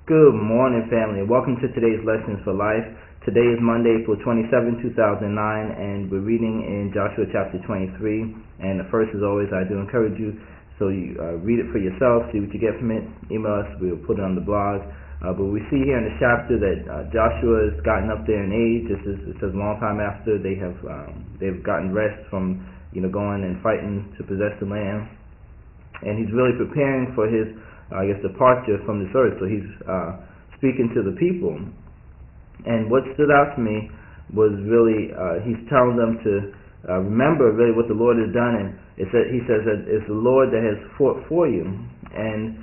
Good morning, family. Welcome to today's Lessons for Life. Today is Monday, April 27, 2009, and we're reading in Joshua chapter 23. And the first, as always, I do encourage you, so you read it for yourself, see what you get from it. Email us, we'll put it on the blog. But we see here in the chapter that Joshua has gotten up there in age. It says a long time after they've gotten rest from going and fighting to possess the land, and he's really preparing for his departure from this earth. So he's speaking to the people. And what stood out to me was really he's telling them to remember really what the Lord has done. And he says that it's the Lord that has fought for you. And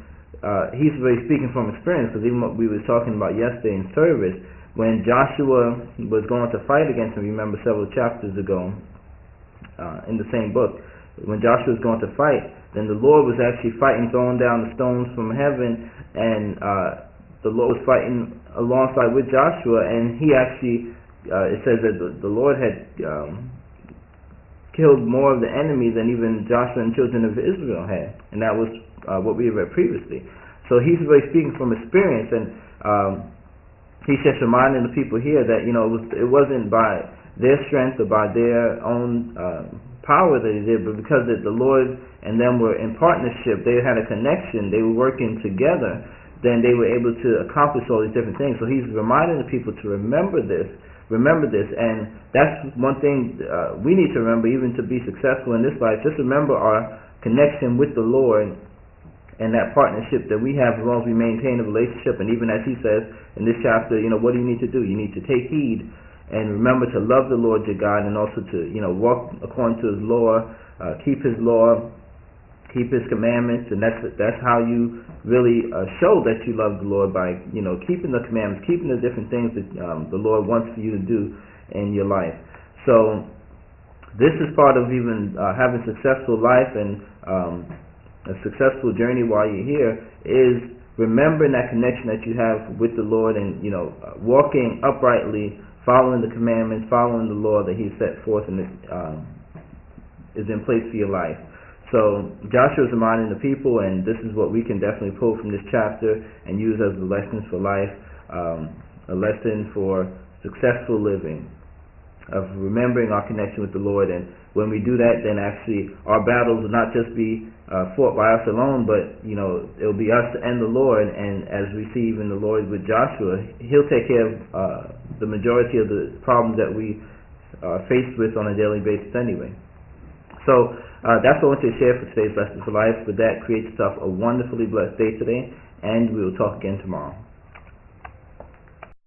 he's really speaking from experience, because even what we were talking about yesterday in service, when Joshua was going to fight against him, remember several chapters ago in the same book, when Joshua was going to fight, then the Lord was actually fighting, throwing down the stones from heaven, and the Lord was fighting alongside with Joshua, and he actually, it says that the Lord had killed more of the enemy than even Joshua and the children of Israel had, and that was what we read previously. So he's really speaking from experience, and he's just reminding the people here that it wasn't by their strength or by their own power that he did, but because the Lord and them were in partnership, they had a connection, they were working together, then they were able to accomplish all these different things. So he's reminding the people to remember this, and that's one thing we need to remember, even to be successful in this life. Just remember our connection with the Lord and that partnership that we have, as long as we maintain a relationship. And even as he says in this chapter, what do you need to do? You need to take heed and remember to love the Lord your God, and also to walk according to his law, keep his law, keep his commandments. And that's how you really show that you love the Lord, by keeping the commandments, keeping the different things that the Lord wants for you to do in your life. So this is part of even having a successful life and a successful journey while you're here, is remembering that connection that you have with the Lord, and walking uprightly, following the commandments, following the law that he set forth and is in place for your life. So Joshua is reminding the people, and this is what we can definitely pull from this chapter and use as the lessons for life, a lesson for successful living, of remembering our connection with the Lord. And when we do that, then actually our battles will not just be fought by us alone, but it'll be us and the Lord. And as we see even the Lord with Joshua, he'll take care of the majority of the problems that we are faced with on a daily basis anyway. So that's what I want to share for today's Lesson for Life. With that, create yourself a wonderfully blessed day today, and we will talk again tomorrow.